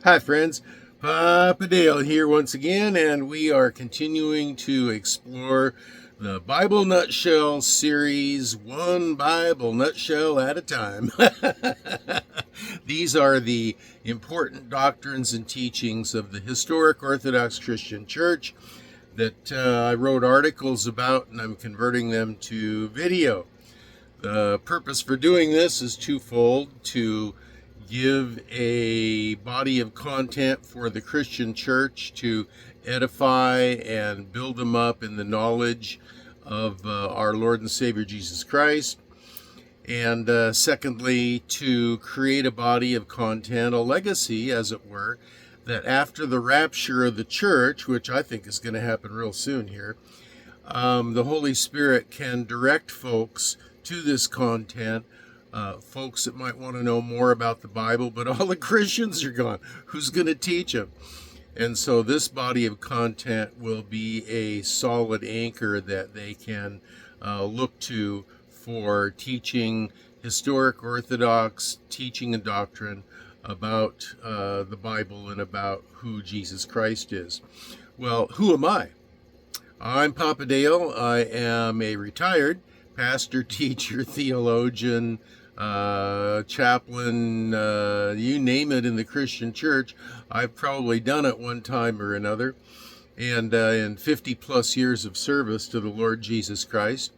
Hi, friends. Papa Dale here once again, and we are continuing to explore the Bible Nutshell series, one Bible nutshell at a time. These are the important doctrines and teachings of the historic Orthodox Christian Church that I wrote articles about, and I'm converting them to video. The purpose for doing this is twofold: to give a body of content for the Christian church to edify and build them up in the knowledge of our Lord and Savior Jesus Christ. And secondly, to create a body of content, a legacy, as it were, that after the rapture of the church, which I think is going to happen real soon here, the Holy Spirit can direct folks to this content, folks that might want to know more about the Bible, but all the Christians are gone. Who's going to teach them? And so this body of content will be a solid anchor that they can look to for teaching historic Orthodox teaching and doctrine about the Bible and about who Jesus Christ is. Well, who am I? I'm Papa Dale. I am a retired pastor, teacher, theologian, chaplain, you name it in the Christian church. I've probably done it one time or another. And in 50 plus years of service to the Lord Jesus Christ.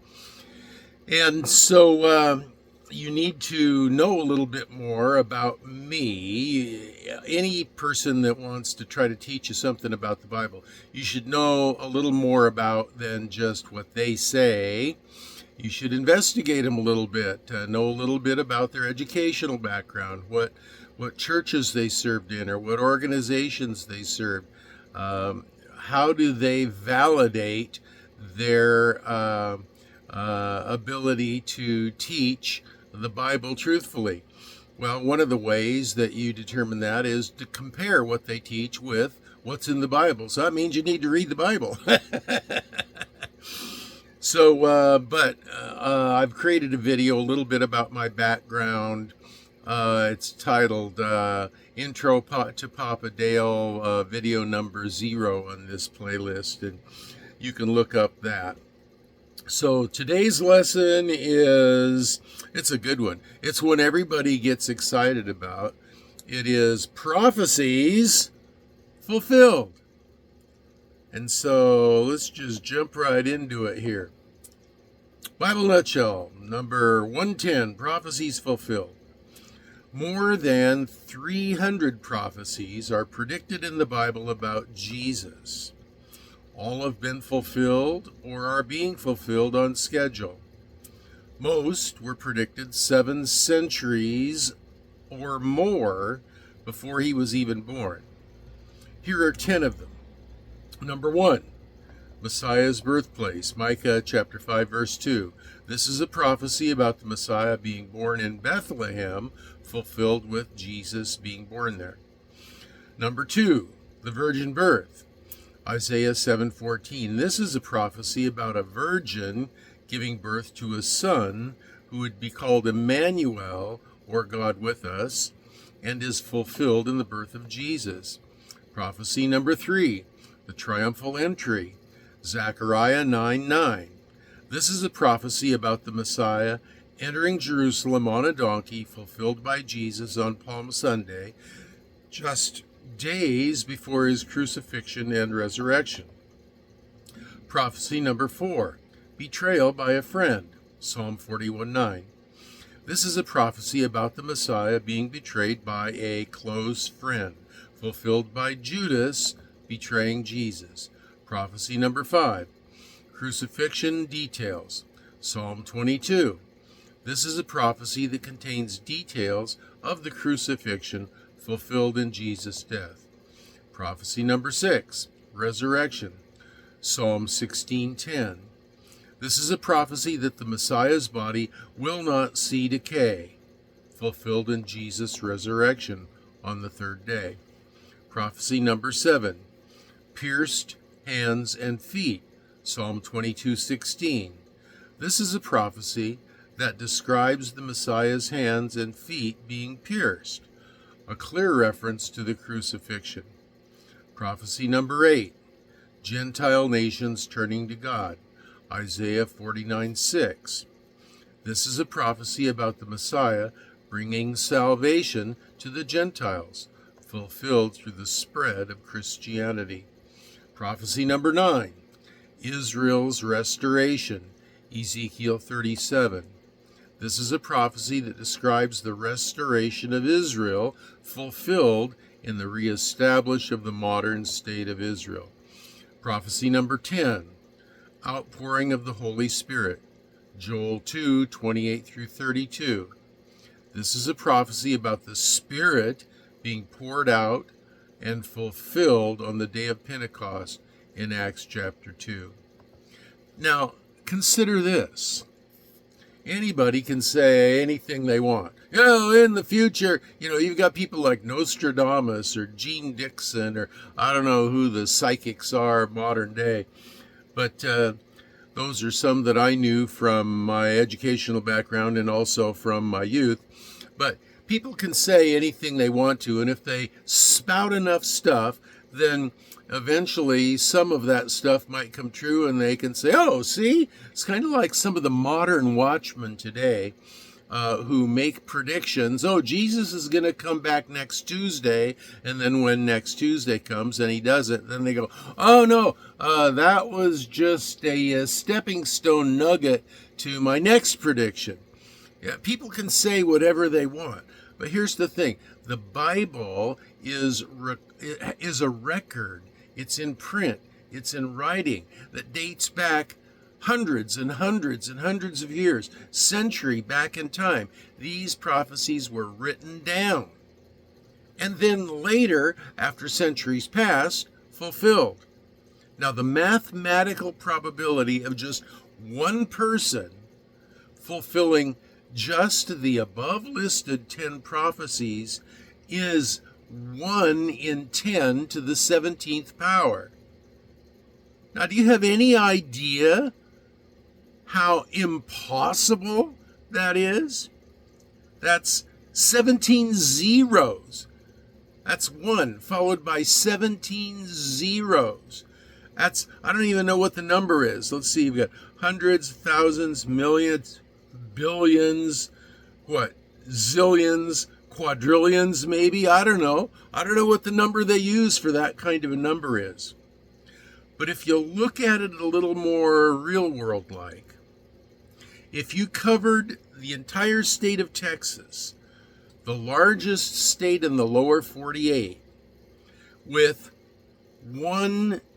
And so you need to know a little bit more about me. Any person that wants to try to teach you something about the Bible, you should know a little more about than just what they say. You should investigate them a little bit, know a little bit about their educational background, what churches they served in or what organizations they served. How do they validate their ability to teach the Bible truthfully? Well, one of the ways that you determine that is to compare what they teach with what's in the Bible. So that means you need to read the Bible. So, I've created a video a little bit about my background. It's titled Intro to Papa Dale, video number 0 on this playlist, and you can look up that. So today's lesson it's a good one. It's one everybody gets excited about. It is prophecies fulfilled. And so let's just jump right into it here. Bible Nutshell, number 110, Prophecies Fulfilled. More than 300 prophecies are predicted in the Bible about Jesus. All have been fulfilled or are being fulfilled on schedule. Most were predicted 7 centuries or more before he was even born. Here are 10 of them. Number 1, Messiah's birthplace, Micah chapter 5, verse 2. This is a prophecy about the Messiah being born in Bethlehem, fulfilled with Jesus being born there. Number 2, the virgin birth, Isaiah 7:14. This is a prophecy about a virgin giving birth to a son who would be called Emmanuel, or God with us, and is fulfilled in the birth of Jesus. Prophecy number 3, the triumphal entry, Zechariah 9:9. This is a prophecy about the Messiah entering Jerusalem on a donkey, fulfilled by Jesus on Palm Sunday, just days before his crucifixion and resurrection. Prophecy number 4, betrayal by a friend, Psalm 41:9. This is a prophecy about the Messiah being betrayed by a close friend, fulfilled by Judas betraying Jesus. Prophecy number 5, crucifixion details, Psalm 22. This is a prophecy that contains details of the crucifixion fulfilled in Jesus' death. Prophecy number 6, resurrection, Psalm 16:10. This is a prophecy that the Messiah's body will not see decay, fulfilled in Jesus' resurrection on the 3rd day. Prophecy number 7, pierced hands and feet, Psalm 22:16. This is a prophecy that describes the Messiah's hands and feet being pierced. a clear reference to the crucifixion. Prophecy number 8, Gentile nations turning to God, Isaiah 49:6. This is a prophecy about the Messiah bringing salvation to the Gentiles, fulfilled through the spread of Christianity. Prophecy number 9, Israel's restoration, Ezekiel 37. This is a prophecy that describes the restoration of Israel, fulfilled in the reestablishment of the modern state of Israel. Prophecy number 10, outpouring of the Holy Spirit, Joel 2:28 through 32. This is a prophecy about the Spirit being poured out and fulfilled on the day of Pentecost in Acts chapter 2. Now, consider this. Anybody can say anything they want. In the future, you've got people like Nostradamus or Gene Dixon, or I don't know who the psychics are modern day. But those are some that I knew from my educational background and also from my youth. But people can say anything they want to, and if they spout enough stuff, then eventually some of that stuff might come true, and they can say, oh, see, it's kind of like some of the modern watchmen today who make predictions. Oh, Jesus is going to come back next Tuesday, and then when next Tuesday comes and he doesn't, then they go, oh, no, that was just a stepping stone nugget to my next prediction. Yeah, people can say whatever they want, but here's the thing. The Bible is a record. It's in print. It's in writing that dates back hundreds and hundreds and hundreds of years, century back in time. These prophecies were written down. And then later, after centuries passed, fulfilled. Now, the mathematical probability of just one person fulfilling just the above listed 10 prophecies is 1 in 10 to the 17th power. Now, do you have any idea how impossible that is? That's 17 zeros. That's 1 followed by 17 zeros. I don't even know what the number is. Let's see, you've got hundreds, thousands, millions, billions, zillions, quadrillions maybe. I don't know what the number they use for that kind of a number is. But if you look at it a little more real world like, if you covered the entire state of Texas, the largest state in the lower 48, with 10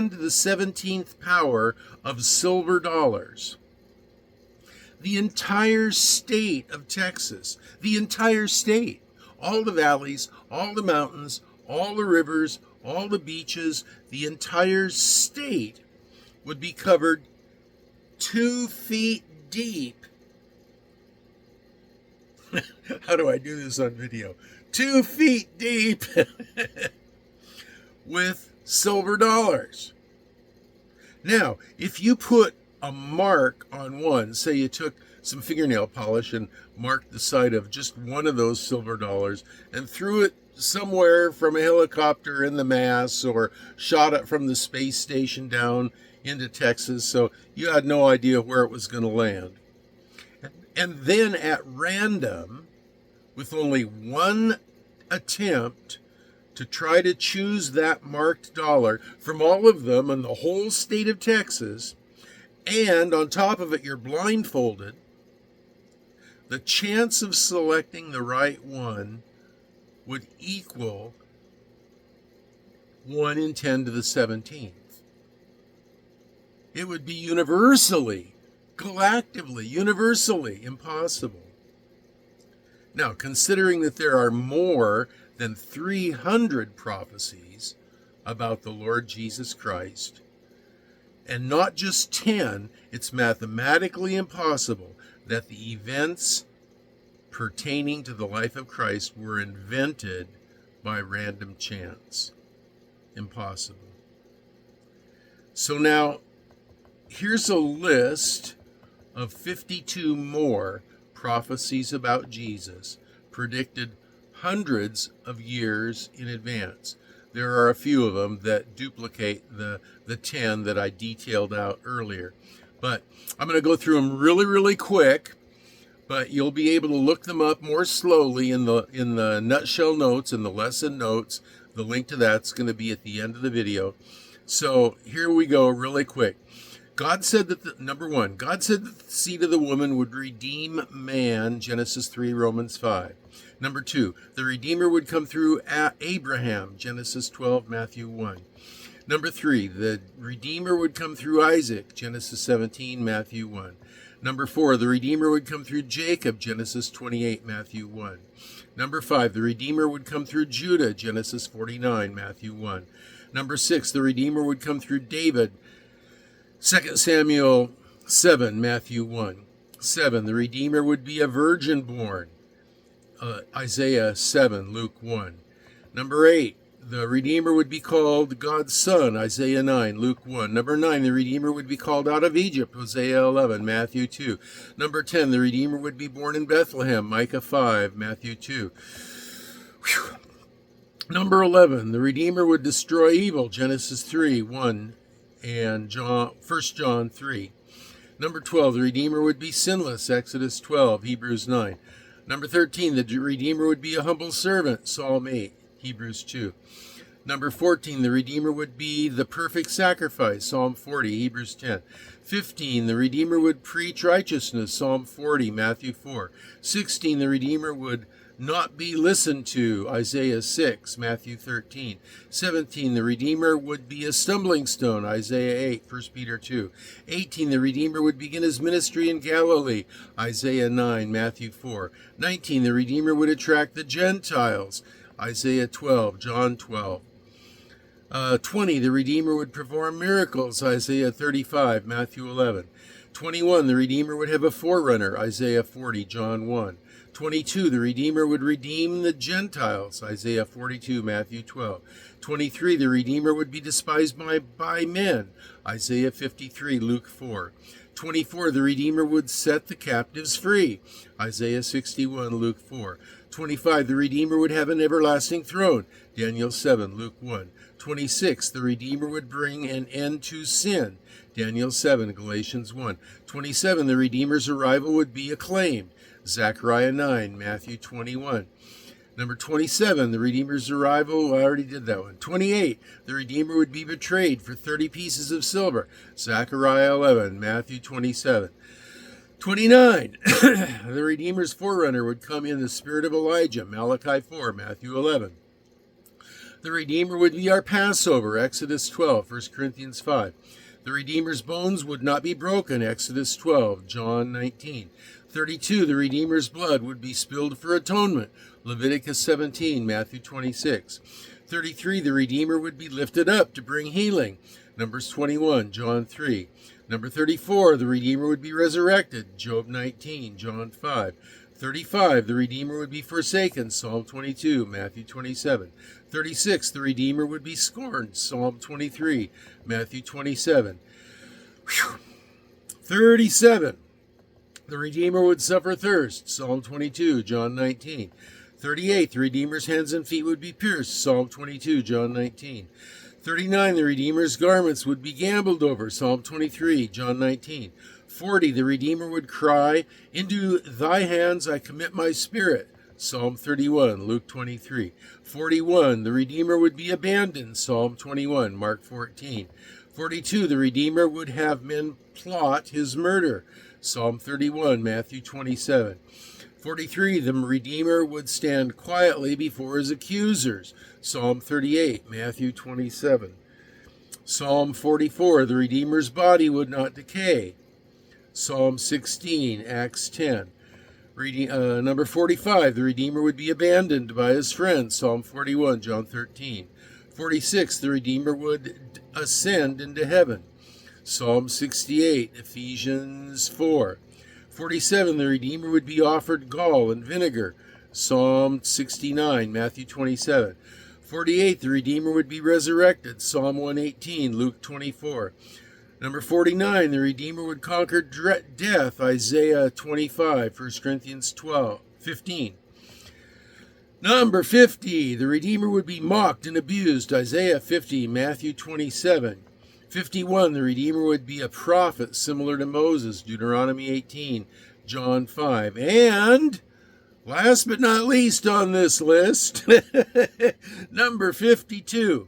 to the 17th power of silver dollars, the entire state of Texas, the entire state, all the valleys, all the mountains, all the rivers, all the beaches, the entire state would be covered 2 feet deep. How do I do this on video? 2 feet deep with silver dollars. Now, if you put a mark on one, say you took some fingernail polish and marked the side of just one of those silver dollars and threw it somewhere from a helicopter in the mass, or shot it from the space station down into Texas, so you had no idea where it was going to land. And then at random, with only one attempt to try to choose that marked dollar from all of them in the whole state of Texas, and on top of it you're blindfolded, the chance of selecting the right one would equal 1 in 10 to the 17th. It would be universally, galactically, universally impossible. Now, considering that there are more than 300 prophecies about the Lord Jesus Christ, and not just 10, it's mathematically impossible that the events pertaining to the life of Christ were invented by random chance. Impossible. So now, here's a list of 52 more prophecies about Jesus predicted hundreds of years in advance. There are a few of them that duplicate the 10 that I detailed out earlier. But I'm going to go through them really, really quick, but you'll be able to look them up more slowly in the nutshell notes and the lesson notes. The link to that's going to be at the end of the video. So here we go really quick. God said that, number one, God said that the seed of the woman would redeem man, Genesis 3, Romans 5. Number two, the Redeemer would come through Abraham, Genesis 12, Matthew 1. Number three, the Redeemer would come through Isaac, Genesis 17, Matthew 1. Number four, the Redeemer would come through Jacob, Genesis 28, Matthew 1. Number five, the Redeemer would come through Judah, Genesis 49, Matthew 1. Number six, the Redeemer would come through David, 2 Samuel 7, Matthew 1. 7, the Redeemer would be a virgin born, Isaiah 7, Luke 1. Number 8, the Redeemer would be called God's Son, Isaiah 9, Luke 1. Number 9, the Redeemer would be called out of Egypt, Hosea 11, Matthew 2. Number 10, the Redeemer would be born in Bethlehem, Micah 5, Matthew 2. Whew. Number 11, the Redeemer would destroy evil, Genesis 3, 1 and 1 John 3. Number 12, the Redeemer would be sinless, Exodus 12, Hebrews 9. Number 13, the Redeemer would be a humble servant, Psalm 8, Hebrews 2. Number 14, the Redeemer would be the perfect sacrifice, Psalm 40, Hebrews 10. 15, the Redeemer would preach righteousness, Psalm 40, Matthew 4. 16, the Redeemer would not be listened to, Isaiah 6, Matthew 13. 17, the Redeemer would be a stumbling stone, Isaiah 8, 1 Peter 2. 18, the Redeemer would begin his ministry in Galilee, Isaiah 9, Matthew 4. 19, the Redeemer would attract the Gentiles, Isaiah 12, John 12. 20, the Redeemer would perform miracles, Isaiah 35, Matthew 11. 21, the Redeemer would have a forerunner, Isaiah 40, John 1. 22, the Redeemer would redeem the Gentiles, Isaiah 42, Matthew 12. 23, the Redeemer would be despised by men, Isaiah 53, Luke 4. 24, the Redeemer would set the captives free, Isaiah 61, Luke 4. 25, the Redeemer would have an everlasting throne, Daniel 7, Luke 1. 26, the Redeemer would bring an end to sin, Daniel 7, Galatians 1. 27, the Redeemer's arrival would be acclaimed, Zechariah 9, Matthew 21. Number 27, the Redeemer's arrival, I already did that one. 28, the Redeemer would be betrayed for 30 pieces of silver, Zechariah 11, Matthew 27. 29, the Redeemer's forerunner would come in the spirit of Elijah, Malachi 4, Matthew 11. The Redeemer would be our Passover, Exodus 12, 1 Corinthians 5. The Redeemer's bones would not be broken, Exodus 12, John 19. 32, the Redeemer's blood would be spilled for atonement, Leviticus 17, Matthew 26. 33, the Redeemer would be lifted up to bring healing, Numbers 21, John 3. Number 34, the Redeemer would be resurrected, Job 19, John 5. 35, the Redeemer would be forsaken, Psalm 22, Matthew 27. 36, the Redeemer would be scorned, Psalm 23, Matthew 27. 37, the Redeemer would suffer thirst, Psalm 22, John 19. 38, the Redeemer's hands and feet would be pierced, Psalm 22, John 19. 39, the Redeemer's garments would be gambled over, Psalm 23, John 19. 40, the Redeemer would cry, into thy hands I commit my spirit, Psalm 31, Luke 23. 41, the Redeemer would be abandoned, Psalm 21, Mark 14. 42, the Redeemer would have men plot his murder, Psalm 31, Matthew 27. 43, the Redeemer would stand quietly before his accusers, Psalm 38, Matthew 27. Psalm 44, the Redeemer's body would not decay, Psalm 16, Acts 10. Number 45, the Redeemer would be abandoned by his friends, Psalm 41, John 13. 46, the Redeemer would ascend into heaven, Psalm 68, Ephesians 4. 47, the Redeemer would be offered gall and vinegar, Psalm 69, Matthew 27. 48, the Redeemer would be resurrected, Psalm 118, Luke 24. Number 49, the Redeemer would conquer death, Isaiah 25, 1 Corinthians 15. Number 50, the Redeemer would be mocked and abused. Isaiah 50, Matthew 27. 51, the Redeemer would be a prophet similar to Moses. Deuteronomy 18, John 5. And last but not least on this list, number 52,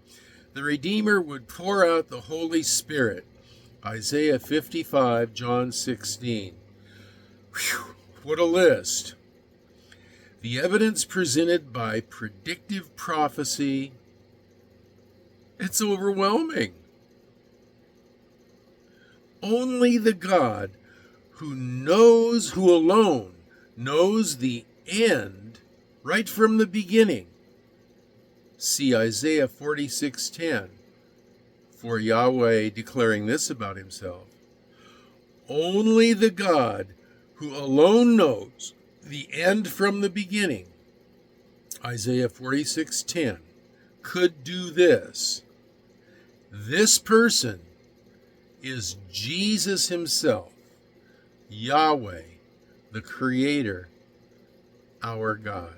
the Redeemer would pour out the Holy Spirit. Isaiah 55, John 16. Whew, what a list. The evidence presented by predictive prophecy, it's overwhelming. Only the God who alone knows the end right from the beginning. See Isaiah 46:10, for Yahweh declaring this about himself. Only the God who alone knows the end from the beginning, Isaiah 46:10, could do this. This person is Jesus himself, Yahweh, the Creator, our God.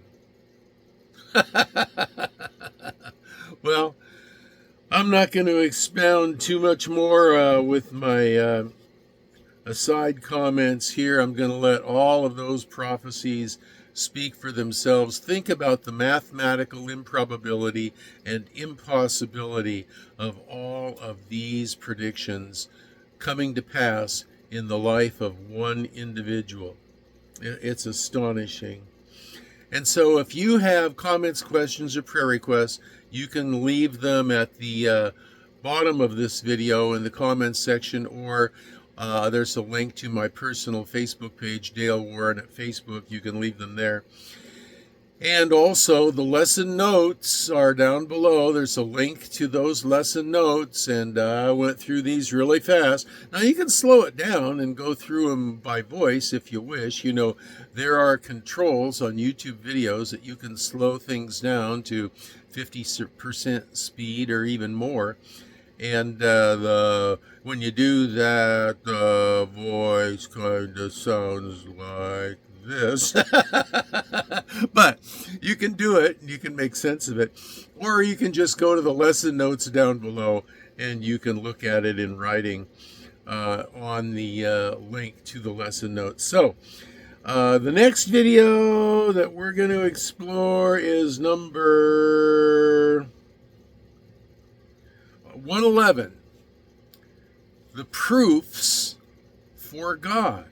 Well, I'm not going to expound too much more with my aside comments here. I'm going to let all of those prophecies speak for themselves. Think about the mathematical improbability and impossibility of all of these predictions coming to pass in the life of one individual. It's astonishing. And so if you have comments, questions, or prayer requests, you can leave them at the bottom of this video in the comments section, or there's a link to my personal Facebook page, Dale Warren at Facebook. You can leave them there. And also, the lesson notes are down below. There's a link to those lesson notes, and I went through these really fast. Now, you can slow it down and go through them by voice if you wish. You know, there are controls on YouTube videos that you can slow things down to 50% speed or even more. And when you do that, the voice kind of sounds like this. But you can do it, and you can make sense of it. Or you can just go to the lesson notes down below, and you can look at it in writing on the link to the lesson notes. So the next video that we're going to explore is number 111, the proofs for God.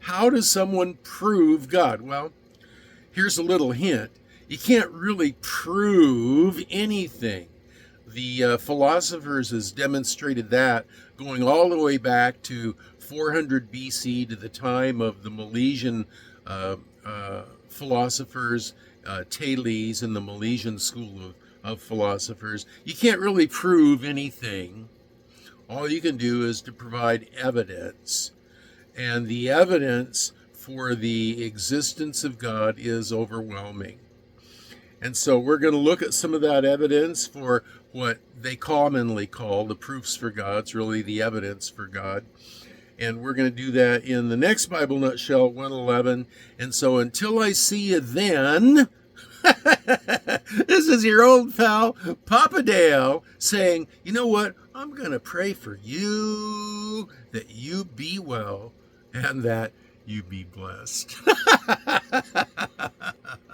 How does someone prove God? Well, here's a little hint. You can't really prove anything. The philosophers has demonstrated that going all the way back to 400 BC to the time of the Milesian philosophers, Thales and the Milesian school of philosophers. You can't really prove anything. All you can do is to provide evidence. And the evidence for the existence of God is overwhelming. And so we're going to look at some of that evidence for what they commonly call the proofs for God. It's really the evidence for God. And we're going to do that in the next Bible Nutshell 111. And so until I see you then, this is your old pal, Papa Dale, saying, you know what? I'm going to pray for you, that you be well, and that you be blessed.